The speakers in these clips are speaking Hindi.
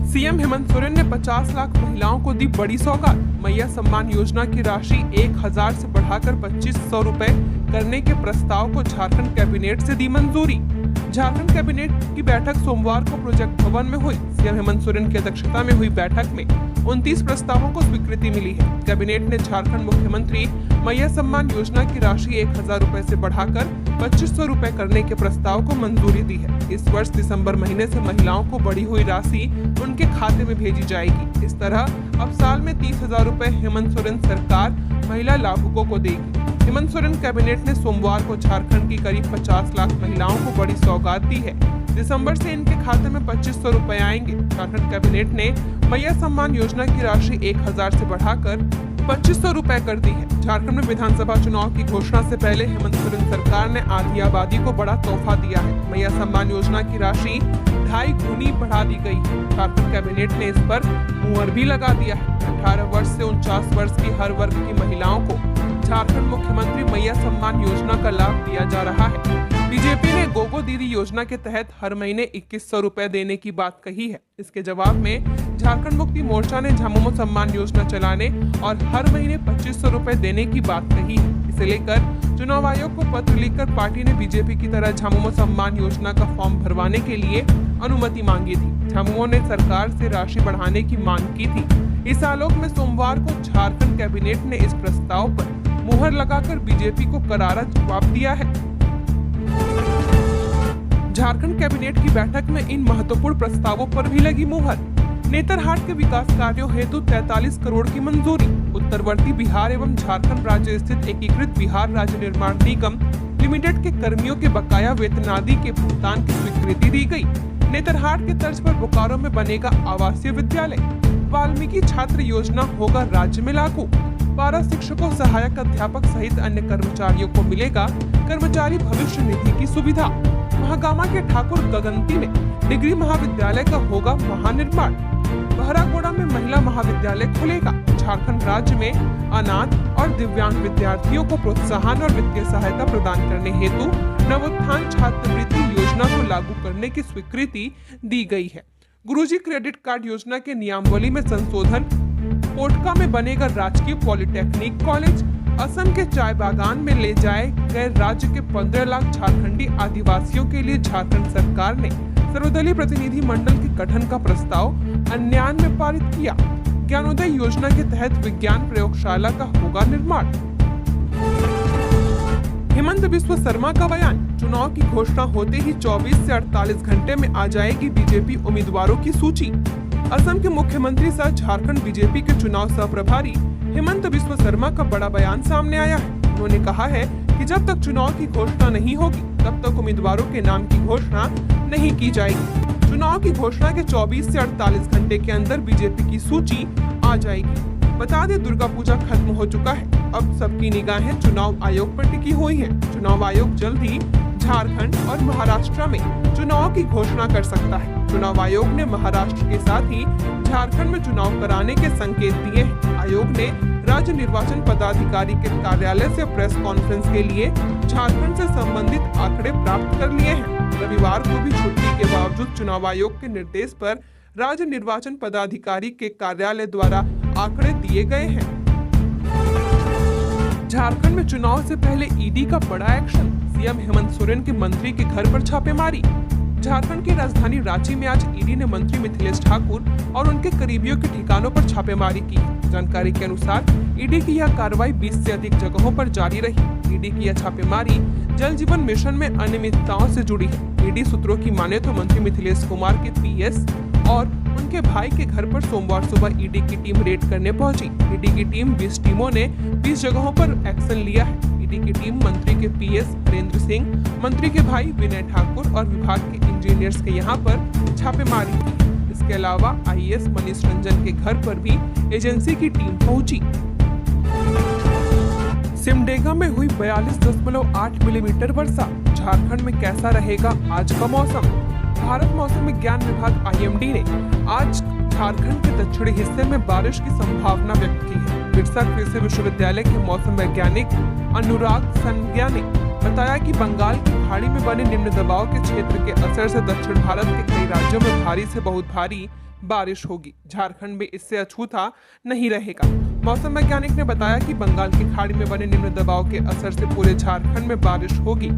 सीएम हेमंत सोरेन ने 50 लाख महिलाओं को दी बड़ी सौगात। मैया सम्मान योजना की राशि 1000 से बढ़ाकर 2500 रुपए करने के प्रस्ताव को झारखंड कैबिनेट से दी मंजूरी। झारखंड कैबिनेट की बैठक सोमवार को प्रोजेक्ट भवन में हुई। सीएम हेमंत सोरेन की अध्यक्षता में हुई बैठक में 29 प्रस्तावों को स्वीकृति मिली है। कैबिनेट ने झारखंड मुख्यमंत्री मैया सम्मान योजना की राशि 1000 रुपए से बढ़ाकर 2500 रुपए करने के प्रस्ताव को मंजूरी दी है। इस वर्ष दिसंबर महीने से महिलाओं को बढ़ी हुई राशि उनके खाते में भेजी जाएगी। इस तरह अब साल में 30,000 रुपए हेमंत सोरेन सरकार महिला लाभुकों को देगी। हेमंत सोरेन कैबिनेट ने सोमवार को झारखंड की करीब 50 लाख महिलाओं को बड़ी सौगात दी है। दिसंबर से इनके खाते में 2500 रुपए आएंगे। झारखंड कैबिनेट ने मैया सम्मान योजना की राशि 1000 से बढ़ाकर 2500 रुपए कर दी है। झारखंड में विधानसभा चुनाव की घोषणा से पहले हेमंत सोरेन सरकार ने आधी आबादी को बड़ा तोहफा दिया है। मैया सम्मान योजना की राशि 2.5 गुनी बढ़ा दी गई है। झारखंड कैबिनेट ने इस पर मुहर भी लगा दिया है। 18 वर्ष से 49 वर्ष की हर वर्ग की महिलाओं को झारखंड मुख्यमंत्री मैया सम्मान योजना का लाभ दिया जा रहा है। बीजेपी ने गोगो दीदी योजना के तहत हर महीने 2100 रुपए देने की बात कही है। इसके जवाब में झारखंड मुक्ति मोर्चा ने झामुमो सम्मान योजना चलाने और हर महीने 2500 रुपए देने की बात कही है। इसे लेकर चुनाव आयोग को पत्र लिखकर पार्टी ने बीजेपी की तरह झामुमो सम्मान योजना का फॉर्म भरवाने के लिए अनुमति मांगी थी। झामुमो ने सरकार से राशि बढ़ाने की मांग की थी। इस आलोक में सोमवार को झारखंड कैबिनेट ने इस प्रस्ताव पर मुहर लगाकर बीजेपी को करारा जवाब दिया है। झारखंड कैबिनेट की बैठक में इन महत्वपूर्ण प्रस्तावों पर भी लगी मुहर। नेतरहाट के विकास कार्यों हेतु 43 करोड़ की मंजूरी। उत्तरवर्ती बिहार एवं झारखंड राज्य स्थित एकीकृत बिहार राज्य निर्माण निगम लिमिटेड के कर्मियों के बकाया वेतन आदि के भुगतान की स्वीकृति दी गई। नेतरहाट के तर्ज पर बोकारो में बनेगा आवासीय विद्यालय। वाल्मीकि छात्र योजना होगा राज्य में लागू। 12 शिक्षकों, सहायक अध्यापक सहित अन्य कर्मचारियों को मिलेगा कर्मचारी भविष्य निधि की सुविधा। महागामा के ठाकुर गगनती में डिग्री महाविद्यालय का होगा महानिर्माण। बहरागोड़ा में महिला महाविद्यालय खुलेगा। झारखंड राज्य में अनाथ और दिव्यांग विद्यार्थियों को प्रोत्साहन और वित्तीय सहायता प्रदान करने हेतु नवोत्थान छात्रवृत्ति योजना को लागू करने की स्वीकृति दी गई है। गुरुजी क्रेडिट कार्ड योजना के नियमावली में संशोधन। पोटका में बनेगा राजकीय पॉलिटेक्निक कॉलेज। असम के चाय बागान में ले जाए गए राज्य के 15 लाख झारखंडी आदिवासियों के लिए झारखंड सरकार ने सर्वदलीय प्रतिनिधि मंडल के गठन का प्रस्ताव अन्यान में पारित किया। ज्ञानोदय योजना के तहत विज्ञान प्रयोगशाला का होगा निर्माण। हेमंत बिस्वा शर्मा का बयान। चुनाव की घोषणा होते ही 24 से 48 घंटे में आ जाएगी बीजेपी उम्मीदवारों की सूची। असम के मुख्यमंत्री सह झारखंड बीजेपी के चुनाव सह प्रभारी हेमंत बिस्वा शर्मा का बड़ा बयान सामने आया है। उन्होंने कहा है कि जब तक चुनाव की घोषणा नहीं होगी तब तक उम्मीदवारों के नाम की घोषणा नहीं की जाएगी। चुनाव की घोषणा के 24 से 48 घंटे के अंदर बीजेपी की सूची आ जाएगी। बता दें, दुर्गा पूजा खत्म हो चुका है। अब सबकी निगाहें चुनाव आयोग पर टिकी हुई हैं। चुनाव आयोग जल्द ही झारखंड और महाराष्ट्र में चुनाव की घोषणा कर सकता है। चुनाव आयोग ने महाराष्ट्र के साथ ही झारखंड में चुनाव कराने के संकेत दिए हैं। आयोग ने राज्य निर्वाचन पदाधिकारी के कार्यालय से प्रेस कॉन्फ्रेंस के लिए झारखंड से संबंधित आंकड़े प्राप्त कर लिए हैं। रविवार को भी छुट्टी के बावजूद चुनाव आयोग के निर्देश पर राज्य निर्वाचन पदाधिकारी के कार्यालय द्वारा आंकड़े दिए गए हैं। झारखंड में चुनाव से पहले ईडी का बड़ा एक्शन। सीएम हेमंत सोरेन के मंत्री के घर पर छापेमारी। झारखंड की राजधानी रांची में आज ईडी ने मंत्री मिथिलेश ठाकुर और उनके करीबियों के ठिकानों पर छापेमारी की। जानकारी के अनुसार ईडी की यह कार्रवाई 20 से अधिक जगहों पर जारी रही। ईडी की यह छापेमारी जल जीवन मिशन में अनियमितताओं से जुड़ी है। ईडी सूत्रों की माने तो मंत्री मिथिलेश कुमार के पीएस और उनके भाई के घर पर सोमवार सुबह ईडी की टीम रेड करने पहुंची। ईडी की टीम 20 टीमों ने 20 जगहों पर एक्शन लिया है। ईडी की टीम मंत्री के पीएस हरेंद्र सिंह, मंत्री के भाई विनय ठाकुर और विभाग के इंजीनियर्स के यहां पर छापेमारी की। इसके अलावा आईएएस मनीष रंजन के घर पर भी एजेंसी की टीम पहुंची। सिमडेगा में हुई 42.8 मिलीमीटर वर्षा। झारखंड में कैसा रहेगा आज का मौसम? भारत मौसम विज्ञान विभाग आईएमडी ने आज झारखंड के दक्षिणी हिस्से में बारिश की संभावना व्यक्त की है। बिरसा कृषि विश्वविद्यालय के मौसम वैज्ञानिक अनुराग संज्ञा ने बताया कि बंगाल की खाड़ी में बने निम्न दबाव के क्षेत्र के असर से दक्षिण भारत के कई राज्यों में भारी से बहुत भारी बारिश होगी। झारखंड में इससे अछूता नहीं रहेगा। मौसम वैज्ञानिक ने बताया कि बंगाल की खाड़ी में बने निम्न दबाव के असर से पूरे झारखंड में बारिश होगी।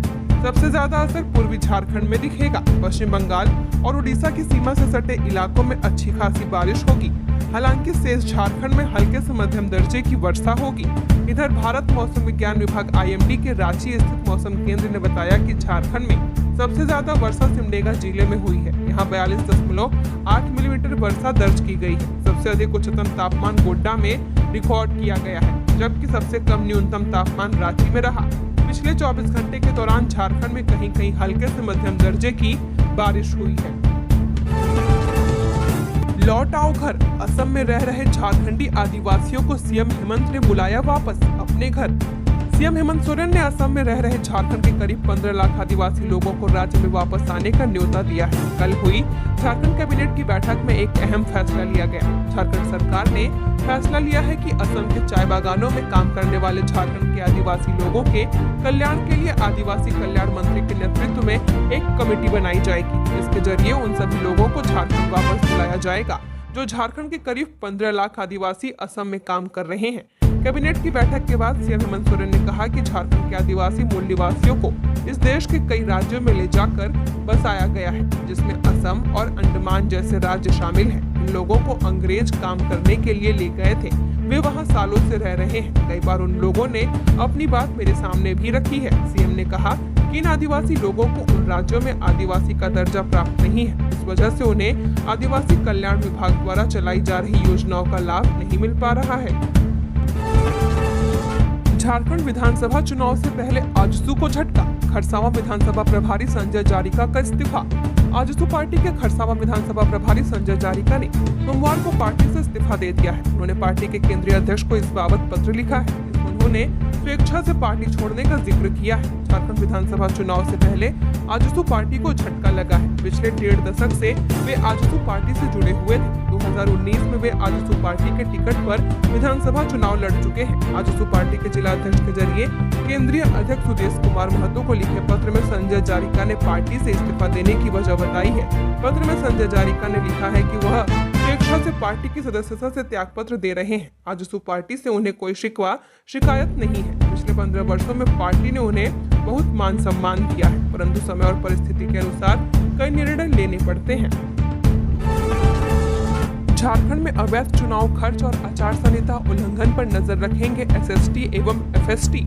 सबसे ज्यादा असर पूर्वी झारखंड में दिखेगा। पश्चिम बंगाल और उड़ीसा की सीमा से सटे इलाकों में अच्छी खासी बारिश होगी। हालांकि शेष झारखंड में हल्के से मध्यम दर्जे की वर्षा होगी। इधर भारत मौसम विज्ञान विभाग IMD के रांची स्थित मौसम केंद्र ने बताया कि झारखंड में सबसे ज्यादा वर्षा सिमडेगा जिले में हुई है। यहाँ 42.8 मिलीमीटर वर्षा दर्ज की गई है। सबसे अधिक उच्चतम तापमान गोड्डा में रिकॉर्ड किया गया है, जबकि सबसे कम न्यूनतम तापमान रांची में रहा। पिछले 24 घंटे के दौरान झारखंड में कहीं कहीं हल्के से मध्यम दर्जे की बारिश हुई है। लौट आओ घर। असम में रह रहे झारखंडी आदिवासियों को सीएम हेमंत ने बुलाया वापस अपने घर। सीएम हेमंत सोरेन ने असम में रह रहे झारखंड के करीब 15 लाख आदिवासी लोगों को राज्य में वापस आने का न्योता दिया है। कल हुई झारखंड कैबिनेट की बैठक में एक अहम फैसला लिया गया। झारखंड सरकार ने फैसला लिया है कि असम के चाय बागानों में काम करने वाले झारखंड के आदिवासी लोगों के कल्याण के लिए आदिवासी कल्याण मंत्री के नेतृत्व में एक कमेटी बनाई जाएगी। इसके जरिए उन सभी लोगों को झारखंड वापस बुलाया जाएगा जो झारखंड के करीब 15 लाख आदिवासी असम में काम कर रहे हैं। कैबिनेट की बैठक के बाद सीएम हेमंत सोरेन ने कहा कि झारखंड के आदिवासी मूल निवासियों को इस देश के कई राज्यों में ले जाकर बसाया गया है, जिसमें असम और अंडमान जैसे राज्य शामिल हैं। इन लोगों को अंग्रेज काम करने के लिए ले गए थे। वे वहां सालों से रह रहे हैं। कई बार उन लोगों ने अपनी बात मेरे सामने भी रखी है। सीएम ने कहा कि इन आदिवासी लोगों को उन राज्यों में आदिवासी का दर्जा प्राप्त नहीं है। इस वजह से उन्हें आदिवासी कल्याण विभाग द्वारा चलाई जा रही योजनाओं का लाभ नहीं मिल पा रहा है। झारखंड विधानसभा चुनाव से पहले आजसू को झटका। खरसावां विधानसभा प्रभारी संजय जारिका का इस्तीफा। आजसू पार्टी के खरसावां विधानसभा प्रभारी संजय जारिका ने सोमवार को पार्टी से इस्तीफा दे दिया है। उन्होंने पार्टी के केंद्रीय अध्यक्ष को इस बाबत पत्र लिखा है। उन्होंने स्वेच्छा से पार्टी छोड़ने का जिक्र किया है। झारखंड विधानसभा चुनाव से पहले आजसू पार्टी को झटका लगा है। पिछले 1.5 दशक से वे आजसू पार्टी से जुड़े हुए थे। 2019 में वे आजसू पार्टी के टिकट पर विधानसभा चुनाव लड़ चुके हैं। आजसू पार्टी के जिला अध्यक्ष के जरिए केंद्रीय अध्यक्ष सुदेश कुमार महतो को लिखे पत्र में संजय जारिका ने पार्टी से इस्तीफा देने की वजह बताई है। पत्र में संजय जारिका ने लिखा है कि वह स्वेच्छा से पार्टी की सदस्यता से त्यागपत्र दे रहे हैं। आजसू पार्टी से उन्हें कोई शिकायत नहीं है। पिछले 15 वर्षों में पार्टी ने उन्हें बहुत मान सम्मान दिया है, परंतु समय और परिस्थिति के अनुसार कई निर्णय लेने पड़ते हैं। झारखंड में अवैध चुनाव खर्च और आचार संहिता उल्लंघन पर नजर रखेंगे SST एवं FST।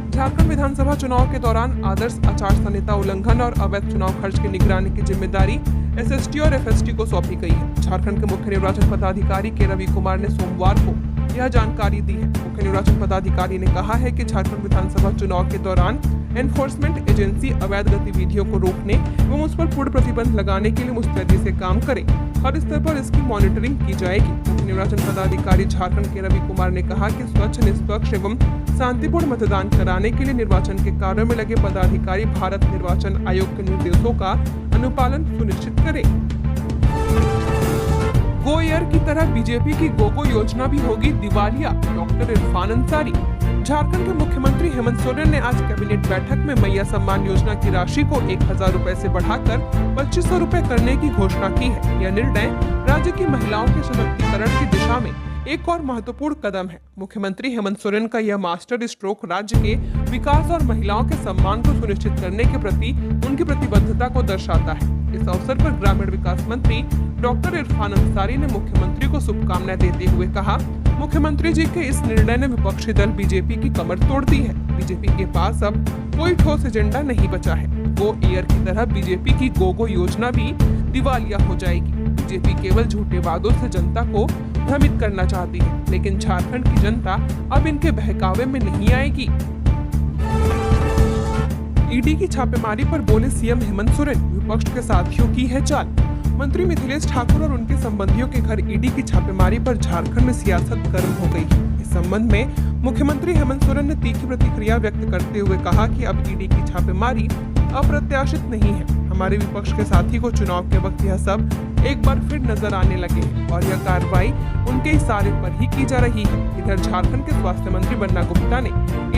झारखंड विधानसभा चुनाव के दौरान आदर्श आचार संहिता उल्लंघन और अवैध चुनाव खर्च की निगरानी की जिम्मेदारी SST और FST को सौंपी गई है। झारखंड के मुख्य निर्वाचन पदाधिकारी के रवि कुमार ने सोमवार को यह जानकारी दी है। मुख्य निर्वाचन पदाधिकारी ने कहा है कि झारखंड विधानसभा चुनाव के दौरान एनफोर्समेंट एजेंसी अवैध गतिविधियों को रोकने एवं उस पर पूर्ण प्रतिबंध लगाने के लिए मुस्तैदी से काम करे। हर स्तर पर इसकी मॉनिटरिंग की जाएगी। मुख्य निर्वाचन पदाधिकारी झारखंड के रवि कुमार ने कहा कि स्वच्छ, निष्पक्ष एवं शांतिपूर्ण मतदान कराने के लिए निर्वाचन के कार्यों में लगे पदाधिकारी भारत निर्वाचन आयोग के निर्देशों का अनुपालन सुनिश्चित करें। गो एयर की तरह बीजेपी की गोगो योजना भी होगी दिवालिया। डॉक्टर इरफान अंसारी। झारखंड के मुख्यमंत्री हेमंत सोरेन ने आज कैबिनेट बैठक में मैया सम्मान योजना की राशि को 1000 रुपए से बढ़ाकर 2500 रुपए करने की घोषणा की है। यह निर्णय राज्य की महिलाओं के सशक्तिकरण की दिशा में एक और महत्वपूर्ण कदम है। मुख्यमंत्री हेमंत सोरेन का यह मास्टर स्ट्रोक राज्य के विकास और महिलाओं के सम्मान को सुनिश्चित करने के प्रति उनकी प्रतिबद्धता को दर्शाता है। इस अवसर पर ग्रामीण विकास मंत्री डॉक्टर इरफान अंसारी ने मुख्यमंत्री को शुभकामनाएं देते हुए कहा, मुख्यमंत्री जी के इस निर्णय ने विपक्षी दल बीजेपी की कमर तोड़ दी है। बीजेपी के पास अब कोई ठोस एजेंडा नहीं बचा है। गो एयर की तरह बीजेपी की गोगो योजना भी दिवालिया हो जाएगी। बीजेपी केवल झूठे वादों से जनता को भ्रमित करना चाहती है, लेकिन झारखंड की जनता अब इनके बहकावे में नहीं आएगी। ईडी की छापेमारी पर बोले सीएम हेमंत सोरेन, विपक्ष के साथियों की है चाल। मंत्री मिथिलेश ठाकुर और उनके संबंधियों के घर ईडी की छापेमारी पर झारखंड में सियासत गर्म हो गई है। इस संबंध में मुख्यमंत्री हेमंत सोरेन ने तीखी प्रतिक्रिया व्यक्त करते हुए कहा कि अब ईडी की छापेमारी अप्रत्याशित नहीं है। हमारे विपक्ष के साथी को चुनाव के वक्त यह सब एक बार फिर नजर आने लगे हैं और यह कार्रवाई उनके इशारे पर ही की जा रही है। इधर झारखंड के स्वास्थ्य मंत्री बन्ना गुप्ता ने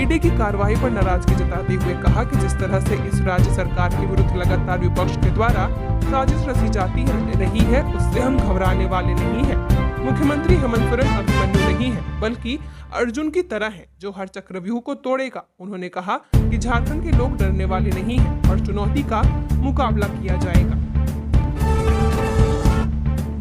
ईडी की कार्रवाई पर नाराजगी जताते हुए कहा कि जिस तरह से इस राज्य सरकार के विरुद्ध लगातार विपक्ष के द्वारा साजिश रची जाती रही है, उससे हम घबराने वाले नहीं हैं। मुख्यमंत्री हेमंत सोरेन अभिमन्यु नहीं है, बल्कि अर्जुन की तरह है जो हर चक्रव्यूह को तोड़ेगा। उन्होंने कहा कि झारखंड के लोग डरने वाले नहीं हैं और चुनौती का मुकाबला किया जाएगा।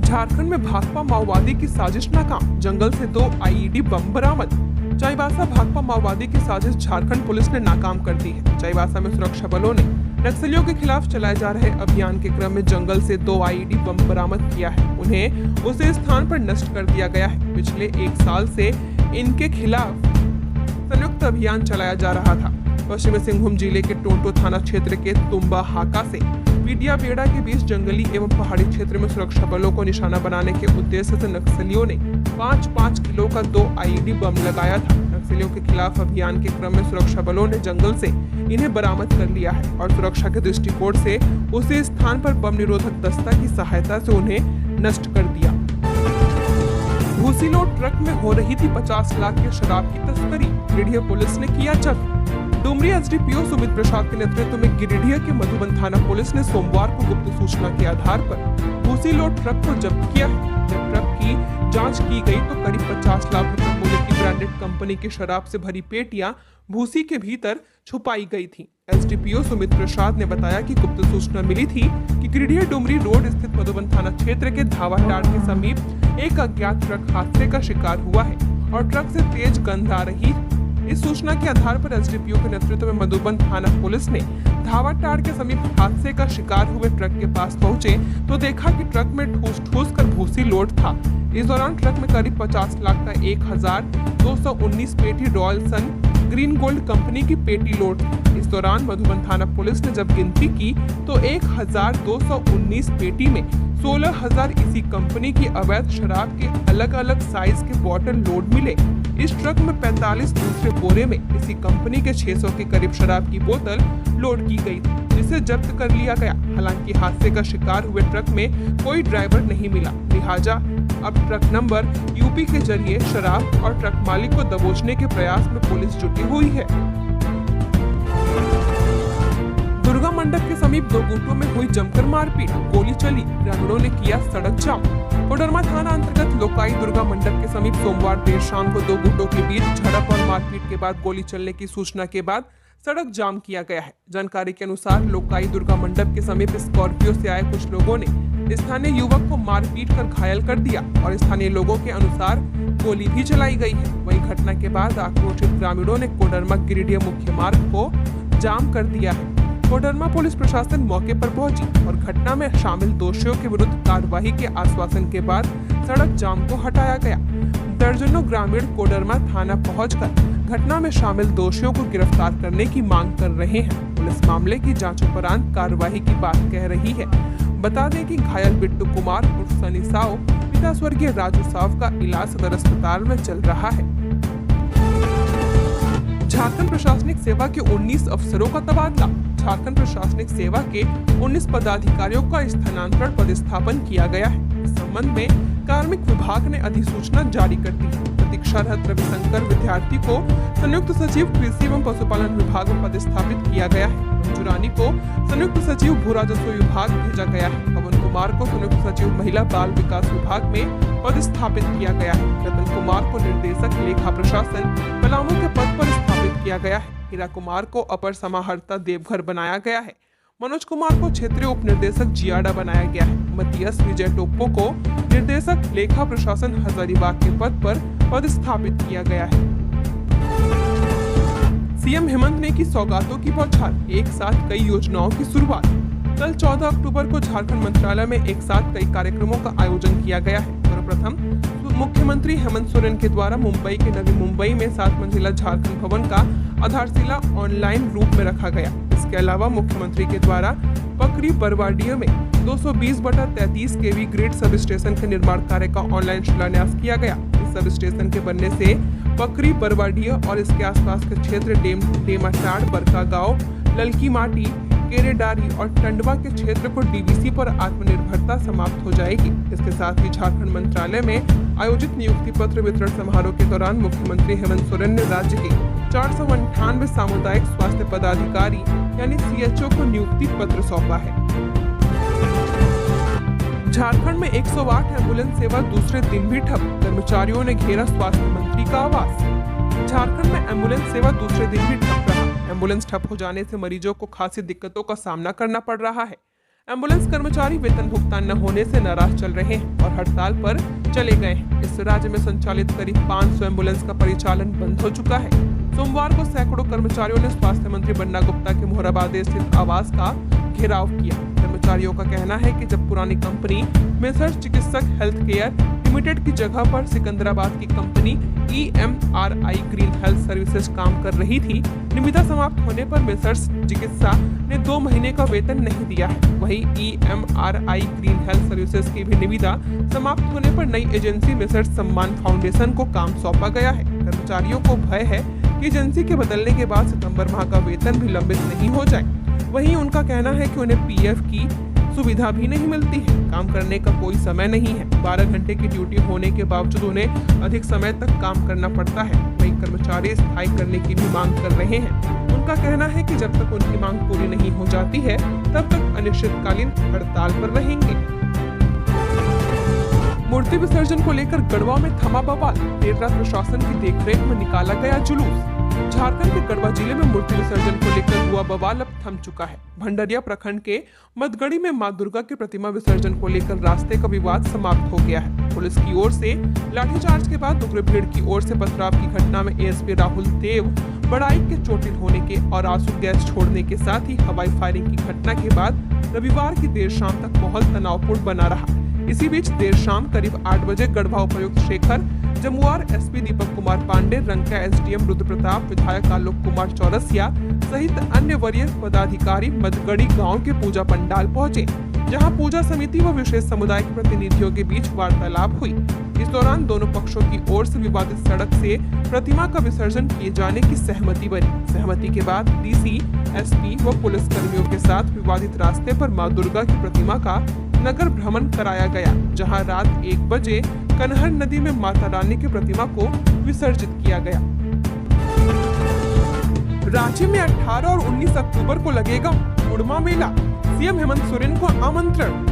झारखंड में भाकपा माओवादी की साजिश नाकाम, जंगल से 2 आईईडी बम बरामद। चाईबासा भाकपा माओवादी की साजिश झारखंड पुलिस ने नाकाम कर दी है। चाईबासा में सुरक्षा बलों ने नक्सलियों के खिलाफ चलाए जा रहे अभियान के क्रम में जंगल से 2 आईईडी बम बरामद किया है। उन्हें उसी स्थान पर नष्ट कर दिया गया है। पिछले 1 साल से इनके खिलाफ संयुक्त अभियान चलाया जा रहा था। पश्चिमी सिंहभूम जिले के टोंटो थाना क्षेत्र के तुम्बा हाका से विडिया बेड़ा के बीच जंगली एवं पहाड़ी क्षेत्र में सुरक्षा बलों को निशाना बनाने के उद्देश्य से नक्सलियों ने 5-5 किलो का 2 आईईडी बम लगाया था। नक्सलियों के खिलाफ अभियान के क्रम में सुरक्षा बलों ने जंगल से इन्हें बरामद कर लिया है और सुरक्षा के दृष्टिकोण से उसी स्थान पर बम निरोधक दस्ता की सहायता से उन्हें नष्ट कर दिया। भूसीलोड ट्रक में हो रही थी 50 लाख की शराब की तस्करी, गिरिडीह पुलिस ने किया जब्त। डुमरी एसडीपीओ सुमित प्रसाद के नेतृत्व में गिरिडीह के मधुबन थाना पुलिस ने सोमवार को गुप्त सूचना के आधार पर भूसीलोड ट्रक को जब्त किया है। जब ट्रक की जांच की गई तो करीब 50 लाख रुपए मूल्य की ब्रांडेड कंपनी की शराब से भरी पेटियां भूसी के भीतर छुपाई गई थी। एसडीपीओ सुमित प्रसाद ने बताया कि गुप्त सूचना मिली थी कि गिरिडीह डुमरी रोड स्थित मधुबन थाना क्षेत्र के धावाटाड़ के समीप एक अज्ञात ट्रक हादसे का शिकार हुआ है और ट्रक से तेज गंध आ रही। इस सूचना के आधार पर एसडीपीओ के नेतृत्व में मधुबन थाना पुलिस ने धावाटाड़ के समीप हादसे का शिकार हुए ट्रक के पास पहुंचे तो देखा कि ट्रक में ठूस कर भूसी लोड था। इस दौरान ट्रक में करीब 50 लाख का 1219 पेटी रॉयल सन ग्रीन गोल्ड कंपनी की पेटी लोड थी। इस दौरान मधुबन थाना पुलिस ने जब गिनती की तो 1219 पेटी में 16,000 इसी कंपनी की अवैध शराब के अलग अलग साइज के बॉटल लोड मिले। इस ट्रक में 45 दूसरे बोरे में इसी कंपनी के 600 के करीब शराब की बोतल लोड की गई थी, जिसे जब्त कर लिया गया। हालांकि हादसे का शिकार हुए ट्रक में कोई ड्राइवर नहीं मिला, लिहाजा अब ट्रक नंबर यूपी के जरिए शराब और ट्रक मालिक को दबोचने के प्रयास में पुलिस जुटी हुई है। दुर्गा मंडप के समीप 2 गुटों में हुई जमकर मारपीट, गोली चली, ग्रामीणों ने किया सड़क जाम। कोडरमा थाना अंतर्गत लोकाई दुर्गा मंडप के समीप सोमवार देर शाम को 2 गुटों के बीच झड़प और मारपीट के बाद गोली चलने की सूचना के बाद सड़क जाम किया गया है। जानकारी के अनुसार लोकाई दुर्गा मंडप के समीप स्कॉर्पियो से आए कुछ लोगों ने स्थानीय युवक को मारपीट कर घायल कर दिया और स्थानीय लोगों के अनुसार गोली भी चलाई गई है। वहीं घटना के बाद आक्रोशित ग्रामीणों ने कोडरमा गिरिडीह मुख्य मार्ग को जाम कर दिया है। कोडरमा पुलिस प्रशासन मौके पर पहुंची और घटना में शामिल दोषियों के विरुद्ध कार्रवाई के आश्वासन के बाद सड़क जाम को हटाया गया। दर्जनों ग्रामीण कोडरमा थाना पहुंचकर घटना में शामिल दोषियों को गिरफ्तार करने की मांग कर रहे हैं। पुलिस मामले की जांच उपरांत कार्रवाई की बात कह रही है। बता दें कि घायल बिट्टू कुमार उर्फ सनी साव पिता स्वर्गीय राजू साव का इलाज सदर अस्पताल में चल रहा है। झारखंड प्रशासनिक सेवा के 19 अफसरों का तबादला। झारखंड प्रशासनिक सेवा के 19 पदाधिकारियों का स्थानांतरण पदस्थापन किया गया है। इस संबंध में कार्मिक विभाग ने अधिसूचना जारी कर दी है। प्रतीक्षारत रविशंकर विद्यार्थी को संयुक्त सचिव कृषि एवं पशुपालन विभाग में पदस्थापित किया गया है। मंजू रानी को संयुक्त सचिव भू राजस्व विभाग भेजा गया है। पवन कुमार को संयुक्त सचिव महिला बाल विकास विभाग में पदस्थापित किया गया है। रतन कुमार को निर्देशक लेखा प्रशासन पलामू के पद पर स्थापित किया गया है। हीरा कुमार को अपर समाहर्ता देवघर बनाया गया है। मनोज कुमार को क्षेत्रीय उप निर्देशक जियाडा बनाया गया है। मतियस विजय टोप्पो को निर्देशक लेखा प्रशासन हजारीबाग के पद पर पदस्थापित किया गया है। सीएम हेमंत ने की सौगातों की बौछार, एक साथ कई योजनाओं की शुरुआत। कल 14 अक्टूबर को झारखंड मंत्रालय में एक साथ कई कार्यक्रमों का आयोजन किया गया है। सर्वप्रथम मुख्यमंत्री हेमंत सोरेन के द्वारा मुंबई के नवी मुंबई में 7 मंजिला झारखंड भवन का आधारशिला ऑनलाइन रूप में रखा गया। इसके अलावा मुख्यमंत्री के द्वारा पकरी बरवाडीह में 220/33 केवी ग्रिड सब स्टेशन के निर्माण कार्य का ऑनलाइन शिलान्यास किया गया। इस सब स्टेशन के बनने से पकरी बरवाडीह और इसके आसपास के क्षेत्र डेमाटाड़, बरका गांव, ललकी माटी, केरेडारी और टंडवा के क्षेत्र को डीवीसी पर आत्मनिर्भरता समाप्त हो जाएगी। इसके साथ ही झारखंड मंत्रालय में आयोजित नियुक्ति पत्र वितरण समारोह के दौरान मुख्यमंत्री हेमंत सोरेन ने राज्य के 498 सामुदायिक स्वास्थ्य पदाधिकारी यानी सीएचओ को नियुक्ति पत्र सौंपा है। झारखंड में 108 एम्बुलेंस सेवा दूसरे दिन भी ठप, कर्मचारियों ने घेरा स्वास्थ्य मंत्री का आवास। झारखंड में एम्बुलेंस सेवा दूसरे दिन भी ठप रहा। एम्बुलेंस ठप हो जाने से मरीजों को खासी दिक्कतों का सामना करना पड़ रहा है। एम्बुलेंस कर्मचारी वेतन भुगतान न होने से नाराज चल रहे हैं और हड़ताल पर चले गए हैं। इससे राज्य में संचालित करीब 500 एम्बुलेंस का परिचालन बंद हो चुका है। सोमवार को सैकड़ों कर्मचारियों ने स्वास्थ्य मंत्री बन्ना गुप्ता के मोहराबाद स्थित आवास का घेराव किया। कर्मचारियों का कहना है कि जब पुरानी कंपनी मेसर्स चिकित्सक हेल्थ केयर लिमिटेड की जगह पर सिकंदराबाद की company EMRI green health services काम कर रही थी, निविदा समाप्त होने पर मेसर्स चिकित्सा ने 2 महीने का वेतन नहीं दिया है। वहीं EMRI ग्रीन हेल्थ सर्विसेज की भी निविदा समाप्त होने पर नई एजेंसी मेसर्स सम्मान फाउंडेशन को काम सौंपा गया है। कर्मचारियों को भय है कि एजेंसी के बदलने के बाद सितंबर माह का वेतन भी लंबित नहीं हो जाए। वहीं उनका कहना है कि उन्हें PF की सुविधा भी नहीं मिलती है। काम करने का कोई समय नहीं है। 12 घंटे की ड्यूटी होने के बावजूद उन्हें अधिक समय तक काम करना पड़ता है। वहीं कर्मचारी स्थायी करने की भी मांग कर रहे हैं। उनका कहना है कि जब तक उनकी मांग पूरी नहीं हो जाती है तब तक अनिश्चितकालीन हड़ताल पर रहेंगे। मूर्ति विसर्जन को लेकर गढ़वा में थमा बवाल, देर रात प्रशासन की देखरेख में निकाला गया जुलूस। झारखंड के गढ़वा जिले में मूर्ति विसर्जन को लेकर हुआ बवाल अब थम चुका है। भंडरिया प्रखंड के मदगड़ी में मां दुर्गा की प्रतिमा विसर्जन को लेकर रास्ते का विवाद समाप्त हो गया है। पुलिस की ओर से लाठीचार्ज के बाद उग्र भीड़ की ओर से पथराव की घटना में ASP राहुल देव बड़ाई के चोटिल होने के और आंसू गैस छोड़ने के साथ ही हवाई फायरिंग की घटना के बाद रविवार की देर शाम तक माहौल तनावपूर्ण बना रहा। इसी बीच देर शाम करीब 8 बजे गढ़वा उपायुक्त शेखर जमुआर, SP दीपक कुमार पांडे, रंका SDM रुद्र प्रताप, विधायक आलोक कुमार चौरसिया सहित अन्य वरीय पदाधिकारी मदगड़ी गांव के पूजा पंडाल पहुंचे, जहां पूजा समिति व विशेष समुदाय के प्रतिनिधियों के बीच वार्तालाप हुई। इस दौरान दोनों पक्षों की ओर से विवादित सड़क से प्रतिमा का विसर्जन किए जाने की सहमति बनी। सहमति के बाद DC, SP व पुलिस कर्मियों के साथ विवादित रास्ते पर मां दुर्गा की प्रतिमा का नगर भ्रमण कराया गया, जहां रात 1 बजे कनहर नदी में माता रानी की प्रतिमा को विसर्जित किया गया। रांची में 18 और 19 अक्टूबर को लगेगा मुड़मा मेला, CM हेमंत सोरेन को आमंत्रण।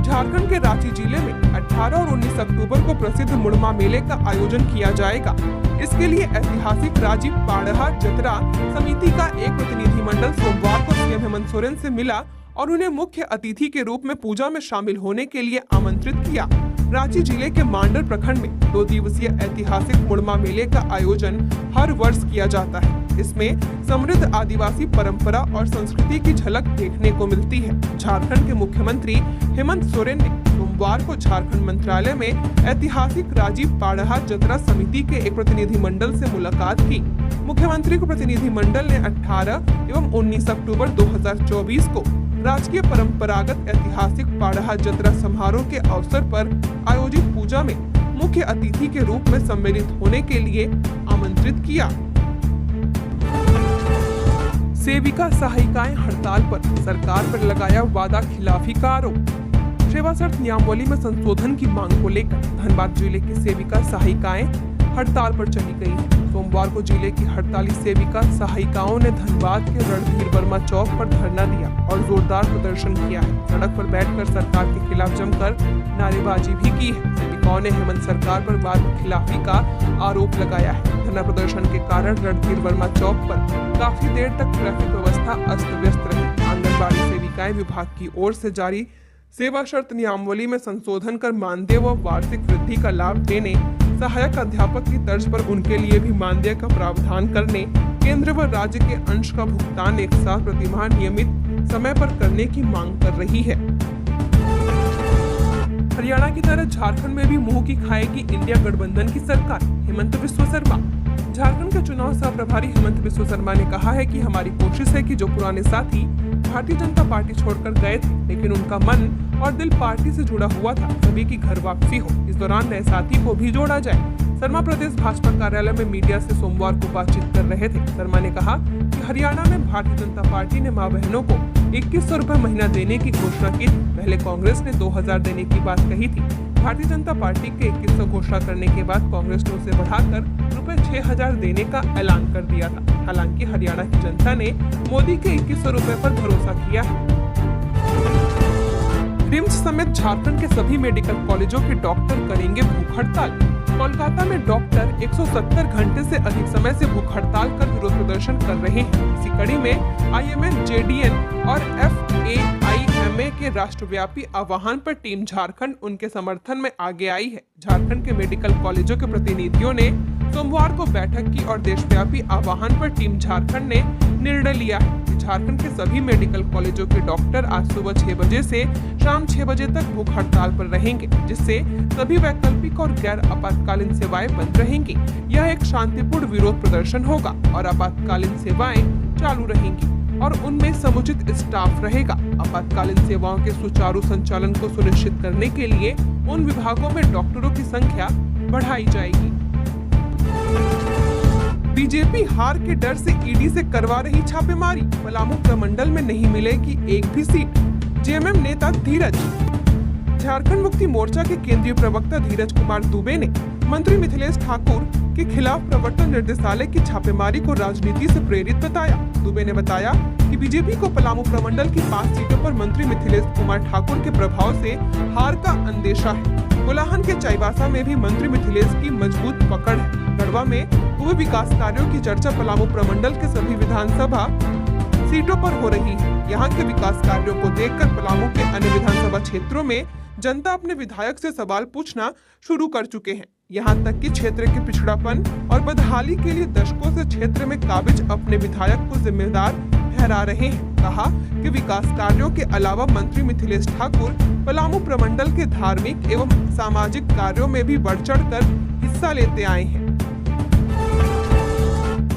झारखंड के रांची जिले में 18 और 19 अक्टूबर को प्रसिद्ध मुड़मा मेले का आयोजन किया जाएगा। इसके लिए ऐतिहासिक राजीव पाड़हा जतरा समिति का एक प्रतिनिधिमंडल सोमवार को CM हेमंत सोरेन से मिला और उन्हें मुख्य अतिथि के रूप में पूजा में शामिल होने के लिए आमंत्रित किया। रांची जिले के मांडर प्रखंड में 2 दिवसीय ऐतिहासिक मुड़मा मेले का आयोजन हर वर्ष किया जाता है। इसमें समृद्ध आदिवासी परंपरा और संस्कृति की झलक देखने को मिलती है। झारखंड के मुख्यमंत्री हेमंत सोरेन ने सोमवार को झारखंड मंत्रालय में ऐतिहासिक राजीव पाड़हा जतरा समिति के एक प्रतिनिधिमंडल से मुलाकात की। मुख्यमंत्री को प्रतिनिधिमंडल ने 18 एवं 19 अक्टूबर 2024 को राजकीय परंपरागत ऐतिहासिक पाड़हा जतरा समारोह के अवसर पर आयोजित पूजा में मुख्य अतिथि के रूप में सम्मिलित होने के लिए आमंत्रित किया। सेविका सहायिकाएं हड़ताल पर, सरकार पर लगाया वादा खिलाफी का आरोप। सेवा शर्त नियमावली में संशोधन की मांग को लेकर धनबाद जिले की सेविका सहायिकाएं हड़ताल पर चली गई हैं। सोमवार को जिले की हड़ताली सेविका सहायिकाओं ने धनबाद के रणधीर वर्मा चौक पर धरना दिया और जोरदार प्रदर्शन किया है। सड़क पर बैठकर सरकार के खिलाफ जमकर नारेबाजी भी की है। सेविकाओं ने हेमंत सरकार पर वादा खिलाफी का आरोप लगाया है। धरना प्रदर्शन के कारण रणधीर वर्मा चौक पर काफी देर तक ट्रैफिक व्यवस्था अस्त व्यस्त रही। आंगनबाड़ी सेविकाएं विभाग की ओर से जारी सेवा शर्त नियमावली में संशोधन कर मानदेय व वार्षिक वृद्धि का लाभ देने, सहायक अध्यापक की तर्ज पर उनके लिए भी मानदेय का प्रावधान करने, केंद्र व राज्य के अंश का भुगतान एक साथ प्रतिमाह नियमित समय पर करने की मांग कर रही है। हरियाणा की तरह झारखंड में भी मुंह की खाएगी इंडिया गठबंधन की सरकार, हेमंत बिस्वा शर्मा। झारखंड के चुनाव सह प्रभारी हेमंत बिस्वा शर्मा ने कहा है कि हमारी कोशिश है कि जो पुराने साथी भारतीय जनता पार्टी छोड़कर गए थे लेकिन उनका मन और दिल पार्टी से जुड़ा हुआ था, सभी की घर वापसी हो। इस दौरान नए साथी को भी जोड़ा जाए। शर्मा प्रदेश भाजपा कार्यालय में मीडिया से सोमवार को बातचीत कर रहे थे। शर्मा ने कहा कि हरियाणा में भारतीय जनता पार्टी ने मां बहनों को 2100 रुपए महीना देने की घोषणा की थी। पहले कांग्रेस ने 2000 देने की बात कही थी। भारतीय जनता पार्टी के 2100 घोषणा करने के बाद कांग्रेस ने उसे बढ़ाकर रुपए 6000 देने का ऐलान कर दिया था। हालांकि हरियाणा की जनता ने मोदी के 2100 रुपए पर भरोसा किया है। रिम्स समेत झारखंड के सभी मेडिकल कॉलेजों के डॉक्टर करेंगे भूख हड़ताल। कोलकाता में डॉक्टर 170 घंटे से अधिक समय से भूख हड़ताल कर विरोध प्रदर्शन कर रहे हैं। इसी कड़ी में IMN, JDN और FAIMA के राष्ट्रव्यापी आह्वान पर टीम झारखंड उनके समर्थन में आगे आई है। झारखंड के मेडिकल कॉलेजों के प्रतिनिधियों ने सोमवार को बैठक की और देशव्यापी आह्वान पर टीम झारखंड ने निर्णय लिया है कि झारखंड के सभी मेडिकल कॉलेजों के डॉक्टर आज सुबह 6 बजे से शाम 6 बजे तक भूख हड़ताल पर रहेंगे, जिससे सभी वैकल्पिक और गैर आपातकालीन सेवाएं बंद रहेंगी। यह एक शांतिपूर्ण विरोध प्रदर्शन होगा और आपातकालीन सेवाएं चालू रहेंगी और उनमें समुचित स्टाफ रहेगा। आपातकालीन सेवाओं के सुचारू संचालन को सुनिश्चित करने के लिए उन विभागों में डॉक्टरों की संख्या बढ़ाई जाएगी। बीजेपी हार के डर से ईडी से करवा रही छापेमारी। पलामू प्रमंडल में नहीं मिलेगी एक भी सीट। जेएमएम नेता धीरज। झारखंड मुक्ति मोर्चा के केंद्रीय प्रवक्ता धीरज कुमार दुबे ने मंत्री मिथिलेश ठाकुर के खिलाफ प्रवर्तन निर्देशालय की छापेमारी को राजनीति से प्रेरित बताया। दुबे ने बताया कि बीजेपी को पलामू प्रमंडल की 5 सीटों पर मंत्री मिथिलेश कुमार ठाकुर के प्रभाव से हार का अंदेशा है। कोलाहन के चाईबासा में भी मंत्री मिथिलेश की मजबूत पकड़ है। गढ़वा में हुए विकास कार्यों की चर्चा पलामू प्रमंडल के सभी विधानसभा सीटों पर हो रही है। यहाँ के विकास कार्यों को देखकर पलामू के अन्य विधानसभा क्षेत्रों में जनता अपने विधायक से सवाल पूछना शुरू कर चुके हैं। यहाँ तक कि क्षेत्र के पिछड़ापन और बदहाली के लिए दशकों से क्षेत्र में काबिज अपने विधायक को जिम्मेदार ठहरा रहे हैं। कहा कि विकास कार्यों के अलावा मंत्री मिथिलेश ठाकुर पलामू प्रमंडल के धार्मिक एवं सामाजिक कार्यों में भी बढ़ चढ़कर हिस्सा लेते आए हैं।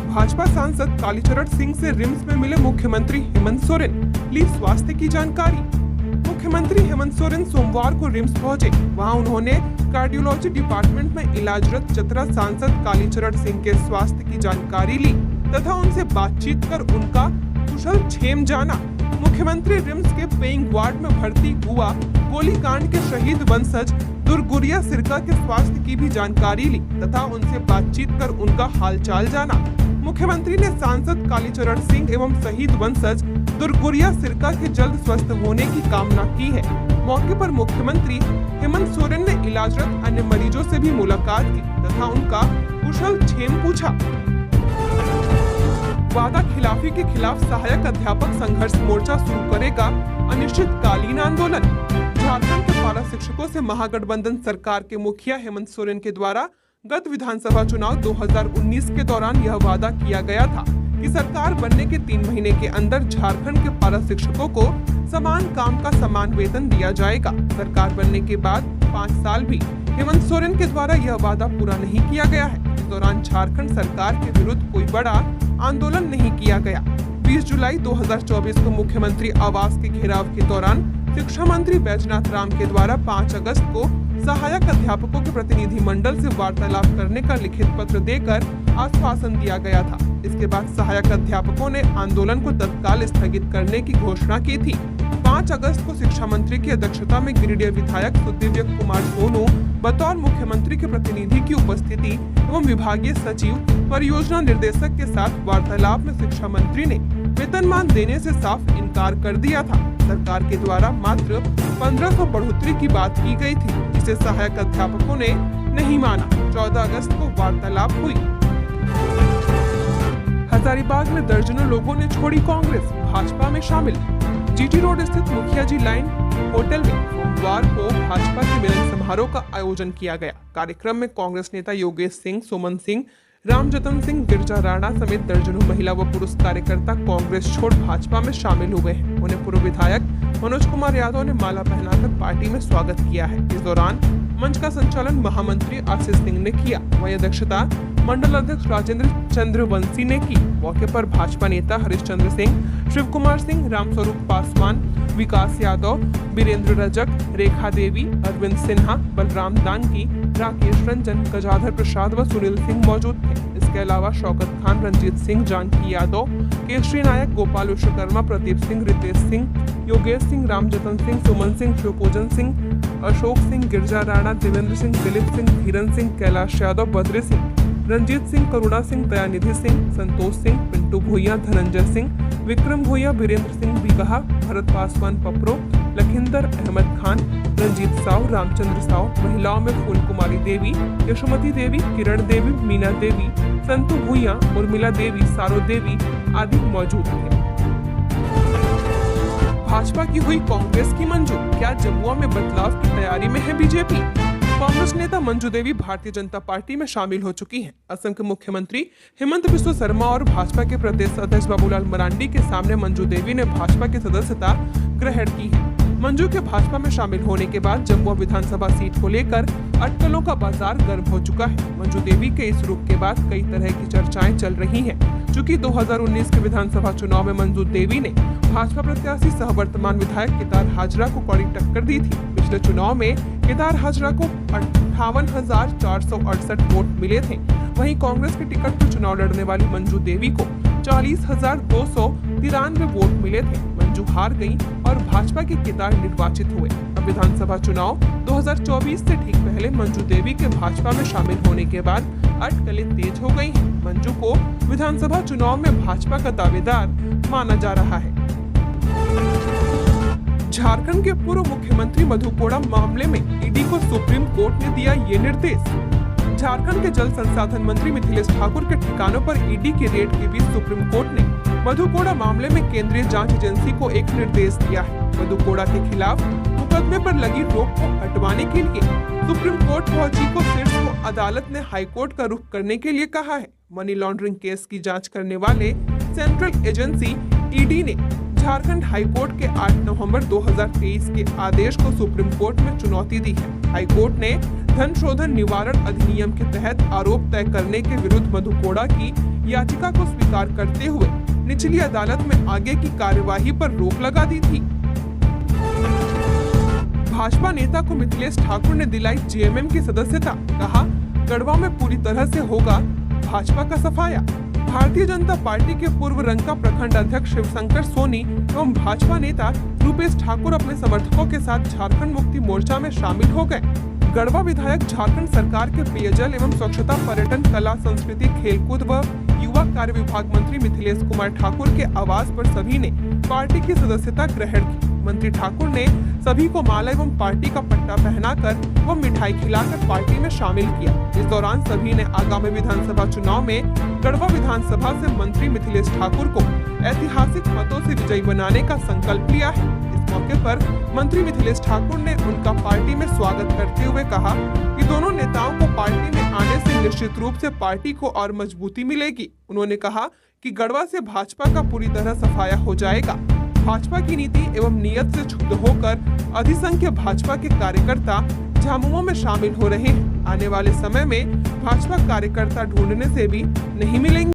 भाजपा सांसद कालीचरण सिंह से रिम्स में मिले मुख्यमंत्री हेमंत सोरेन, ली स्वास्थ्य की जानकारी। मुख्यमंत्री हेमंत सोरेन सोमवार को रिम्स पहुंचे। वहां उन्होंने कार्डियोलॉजी डिपार्टमेंट में इलाजरत चतरा सांसद कालीचरण सिंह के स्वास्थ्य की जानकारी ली तथा उनसे बातचीत कर उनका कुशल क्षेम जाना। मुख्यमंत्री रिम्स के पेइंग वार्ड में भर्ती हुआ गोलीकांड के शहीद वंशज दुर्गुरिया सिरका के स्वास्थ्य की भी जानकारी ली तथा उनसे बातचीत कर उनका हालचाल जाना। मुख्यमंत्री ने सांसद कालीचरण सिंह एवं शहीद वंशज दुर्गुरिया सिरका के जल्द स्वस्थ होने की कामना की है। मौके पर मुख्यमंत्री हेमंत सोरेन ने इलाजरत अन्य मरीजों से भी मुलाकात की तथा उनका कुशल क्षेम पूछा। वादा खिलाफी के खिलाफ सहायक अध्यापक संघर्ष मोर्चा शुरू करेगा अनिश्चितकालीन आंदोलन। झारखंड के पारा शिक्षकों से महागठबंधन सरकार के मुखिया हेमंत सोरेन के द्वारा गत विधानसभा चुनाव 2019 के दौरान यह वादा किया गया था कि सरकार बनने के 3 महीने के अंदर झारखंड के पारा शिक्षकों को समान काम का समान वेतन दिया जाएगा। सरकार बनने के बाद 5 साल भी हेमंत सोरेन के द्वारा यह वादा पूरा नहीं किया गया है। इस दौरान झारखंड सरकार के विरुद्ध कोई बड़ा आंदोलन नहीं किया गया। 20 जुलाई 2024 को मुख्यमंत्री आवास के घेराव के दौरान शिक्षा मंत्री बैजनाथ राम के द्वारा 5 अगस्त को सहायक अध्यापकों के प्रतिनिधि मंडल से वार्तालाप करने का लिखित पत्र देकर आश्वासन दिया गया था। इसके बाद सहायक अध्यापकों ने आंदोलन को तत्काल स्थगित करने की घोषणा की थी। 5 अगस्त को शिक्षा मंत्री की अध्यक्षता में गिरिडीह विधायक सुदिव्य कुमार सोनू बतौर मुख्यमंत्री के प्रतिनिधि की उपस्थिति एवं विभागीय सचिव, परियोजना निर्देशक के साथ वार्तालाप में शिक्षा मंत्री ने वेतनमान देने से साफ इनकार कर दिया था। सरकार के द्वारा मात्र 1500 बढ़ोतरी की बात की गई थी, जिसे सहायक अध्यापकों ने नहीं माना। 14 अगस्त को वार्तालाप हुई। हजारीबाग में दर्जनों लोगों ने छोड़ी कांग्रेस, भाजपा में शामिल। जीटी रोड स्थित मुखिया जी लाइन होटल में सोमवार को भाजपा के मिलन समारोह का आयोजन किया गया। कार्यक्रम में कांग्रेस नेता योगेश सिंह, सुमन सिंह, रामजतन सिंह, गिरजा राणा समेत दर्जनों महिला व पुरुष कार्यकर्ता कांग्रेस छोड़ भाजपा में शामिल हुए हैं। उन्हें पूर्व विधायक मनोज कुमार यादव ने माला पहनाकर पार्टी में स्वागत किया है। इस दौरान मंच का संचालन महामंत्री आशीष सिंह ने किया। वहीं अध्यक्षता मंडल अध्यक्ष राजेंद्र चंद्रवंशी ने की। मौके पर भाजपा नेता हरिश्चंद्र सिंह, शिव कुमार सिंह, रामस्वरूप पासवान, विकास यादव, वीरेंद्र रजक, रेखा देवी, अरविंद सिन्हा, बलराम दांगी, राकेश रंजन, गजाधर प्रसाद व सुनील सिंह मौजूद थे। इसके अलावा शौकत खान, रंजीत सिंह, जानकी यादव, केशरी नायक, गोपाल विश्वकर्मा, प्रदीप सिंह, रितेश सिंह, योगेश सिंह, रामजतन सिंह, सुमन सिंह, शिवपूजन सिंह, अशोक सिंह, गिरजा राणा, देवेंद्र सिंह, दिलीप सिंह, धीरन सिंह, कैलाश यादव, बद्री सिंह, रंजीत सिंह, करुणा सिंह, दयानिधि सिंह, संतोष सिंह, पिंटू भूया, धनंजय सिंह, विक्रम भूया, वीरेंद्र सिंह बीघा, भरत पासवान पपरो, लखिंदर अहमद खान, रंजीत साव, रामचंद्र साव, महिलाओं में फूल कुमारी देवी, यशोमती देवी, किरण देवी, मीना देवी, संतू भूया, उर्मिला देवी, सारो देवी आदि मौजूद थे। भाजपा की हुई कांग्रेस की मंजूर, क्या जमुआ में बदलाव की तैयारी में है बीजेपी? कांग्रेस नेता मंजू देवी भारतीय जनता पार्टी में शामिल हो चुकी हैं। असम के मुख्यमंत्री हेमंत बिस्वा शर्मा और भाजपा के प्रदेश अध्यक्ष बाबूलाल मरांडी के सामने मंजू देवी ने भाजपा की सदस्यता ग्रहण की है। मंजू के भाजपा में शामिल होने के बाद जमुआ विधानसभा सीट को लेकर अटकलों का बाजार गर्म हो चुका है। मंजू देवी के इस रुख के बाद कई तरह की चर्चाएं चल रही हैं। चूंकि 2019 के विधानसभा चुनाव में मंजू देवी ने भाजपा प्रत्याशी सह वर्तमान विधायक केदार हाजरा को कड़ी टक्कर दी थी। पिछले चुनाव में केदार हाजरा को 58,468 वोट मिले थे। वहीं कांग्रेस के टिकट पर चुनाव लड़ने वाली मंजू देवी को 40,293 वोट मिले थे। मंजू हार गई और भाजपा के केदार निर्वाचित हुए। अब विधानसभा चुनाव 2024 से ठीक पहले मंजू देवी के भाजपा में शामिल होने के बाद अटकलें तेज हो गई हैं। मंजू को विधानसभा चुनाव में भाजपा का दावेदार माना जा रहा है। झारखंड के पूर्व मुख्यमंत्री मधु कोड़ा मामले में ईडी को सुप्रीम कोर्ट ने दिया ये निर्देश। झारखंड के जल संसाधन मंत्री मिथिलेश ठाकुर के ठिकानों पर ईडी के रेड के बीच सुप्रीम कोर्ट ने मधु कोड़ा मामले में केंद्रीय जांच एजेंसी को एक निर्देश दिया है। मधु कोड़ा के खिलाफ मुकदमे पर लगी रोक को हटवाने के लिए सुप्रीम कोर्ट पहुंची को शीर्ष अदालत ने हाई कोर्ट का रुख करने के लिए कहा है। मनी लॉन्ड्रिंग केस की जांच करने वाले सेंट्रल एजेंसी ईडी ने झारखंड हाई कोर्ट के 8 नवंबर 2023 के आदेश को सुप्रीम कोर्ट में चुनौती दी है। हाई कोर्ट ने धन शोधन निवारण अधिनियम के तहत आरोप तय करने के विरुद्ध मधु कोड़ा की याचिका को स्वीकार करते हुए निचली अदालत में आगे की कार्यवाही पर रोक लगा दी थी। भाजपा नेता को मिथिलेश ठाकुर ने दिलाई जेएमएम की सदस्यता, कहा गढ़वा में पूरी तरह से होगा भाजपा का सफाया। भारतीय जनता पार्टी के पूर्व रंका प्रखंड अध्यक्ष शिवशंकर सोनी एवं भाजपा नेता रूपेश ठाकुर अपने समर्थकों के साथ झारखंड मुक्ति मोर्चा में शामिल हो गए। गढ़वा विधायक झारखंड सरकार के पेयजल एवं स्वच्छता, पर्यटन, कला, संस्कृति, खेलकूद व युवा कार्य विभाग मंत्री मिथिलेश कुमार ठाकुर के आवास पर सभी ने पार्टी की सदस्यता ग्रहण की। मंत्री ठाकुर ने सभी को माला एवं पार्टी का पट्टा पहनाकर व मिठाई खिलाकर पार्टी में शामिल किया। इस दौरान सभी ने आगामी विधानसभा चुनाव में गढ़वा विधानसभा से मंत्री मिथिलेश ठाकुर को ऐतिहासिक मतों से विजयी बनाने का संकल्प लिया है। इस मौके पर मंत्री मिथिलेश ठाकुर ने उनका पार्टी में स्वागत करते हुए कहा कि दोनों नेताओं को पार्टी में आने से निश्चित रूप से पार्टी को और मजबूती मिलेगी। उन्होंने कहा कि गढ़वा से भाजपा का पूरी तरह सफाया हो जाएगा। भाजपा की नीति एवं नियत से क्षुब्ध होकर अधिसंख्य भाजपा के कार्यकर्ता झामुमो में शामिल हो रहे हैं। आने वाले समय में भाजपा कार्यकर्ता ढूंढने से भी नहीं मिलेंगे।